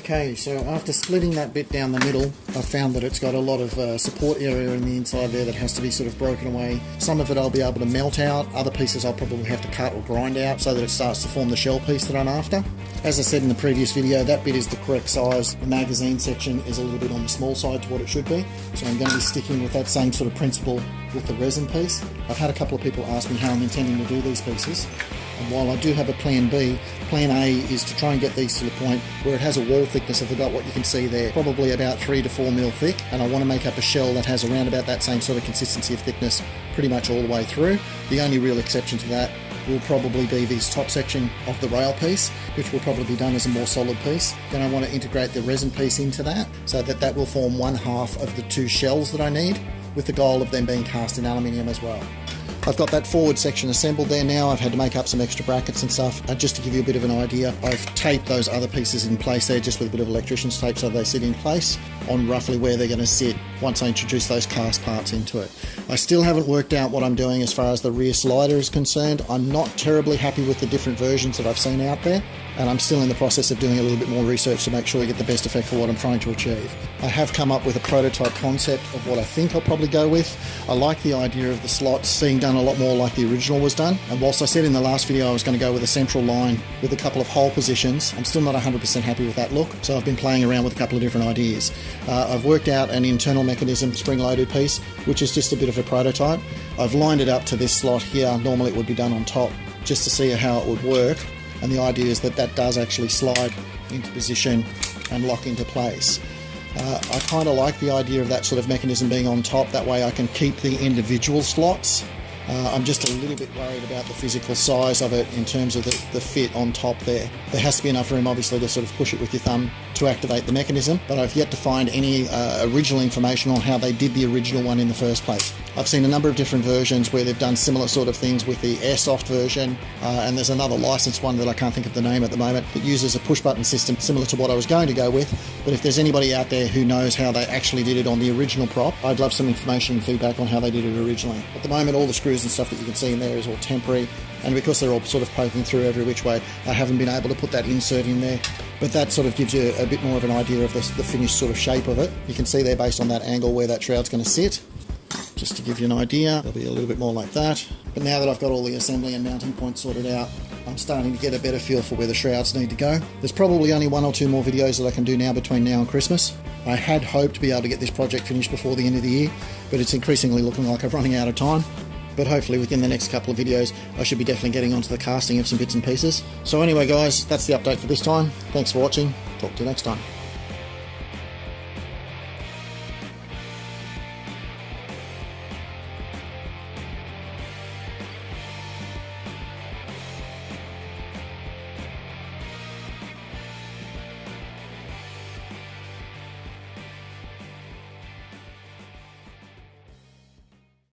Okay, so after splitting that bit down the middle, I found that it's got a lot of support area in the inside there that has to be sort of broken away. Some of it I'll be able to melt out, other pieces I'll probably have to cut or grind out so that it starts to form the shell piece that I'm after. As I said in the previous video, that bit is the correct size. The magazine section is a little bit on the small side to what it should be, so I'm going to be sticking with that same sort of principle with the resin piece. I've had a couple of people ask me how I'm intending to do these pieces. And while I do have a plan B, plan A is to try and get these to the point where it has a wall thickness of about what you can see there, probably about 3 to 4 mil thick, and I want to make up a shell that has around about that same sort of consistency of thickness pretty much all the way through. The only real exception to that will probably be this top section of the rail piece, which will probably be done as a more solid piece. Then I want to integrate the resin piece into that, so that that will form one half of the 2 shells that I need, with the goal of them being cast in aluminium as well. I've got that forward section assembled there now. I've had to make up some extra brackets and stuff. Just to give you a bit of an idea, I've taped those other pieces in place there just with a bit of electrician's tape so they sit in place on roughly where they're going to sit once I introduce those cast parts into it. I still haven't worked out what I'm doing as far as the rear slider is concerned. I'm not terribly happy with the different versions that I've seen out there, and I'm still in the process of doing a little bit more research to make sure we get the best effect for what I'm trying to achieve. I have come up with a prototype concept of what I think I'll probably go with. I like the idea of the slots being done a lot more like the original was done, and whilst I said in the last video I was going to go with a central line with a couple of hole positions, I'm still not 100% happy with that look, so I've been playing around with a couple of different ideas. I've worked out an internal mechanism spring-loaded piece, which is just a bit of a prototype. I've lined it up to this slot here. Normally it would be done on top, just to see how it would work, and the idea is that that does actually slide into position and lock into place. I kind of like the idea of that sort of mechanism being on top, that way I can keep the individual slots. I'm just a little bit worried about the physical size of it in terms of the fit on top there. There has to be enough room obviously to sort of push it with your thumb to activate the mechanism, but I've yet to find any original information on how they did the original one in the first place. I've seen a number of different versions where they've done similar sort of things with the airsoft version, and there's another licensed one that I can't think of the name at the moment that uses a push button system similar to what I was going to go with. But if there's anybody out there who knows how they actually did it on the original prop, I'd love some information and feedback on how they did it originally. At the moment all the screws and stuff that you can see in there is all temporary, and because they're all sort of poking through every which way, I haven't been able to put that insert in there. But that sort of gives you a bit more of an idea of the finished sort of shape of it. You can see there based on that angle where that shroud's going to sit. Just to give you an idea, it'll be a little bit more like that. But now that I've got all the assembly and mounting points sorted out, I'm starting to get a better feel for where the shrouds need to go. There's probably only 1 or 2 more videos that I can do now between now and Christmas. I had hoped to be able to get this project finished before the end of the year, but it's increasingly looking like I'm running out of time. But hopefully within the next couple of videos I should be definitely getting onto the casting of some bits and pieces. So anyway guys, that's the update for this time. Thanks for watching. Talk to you next time.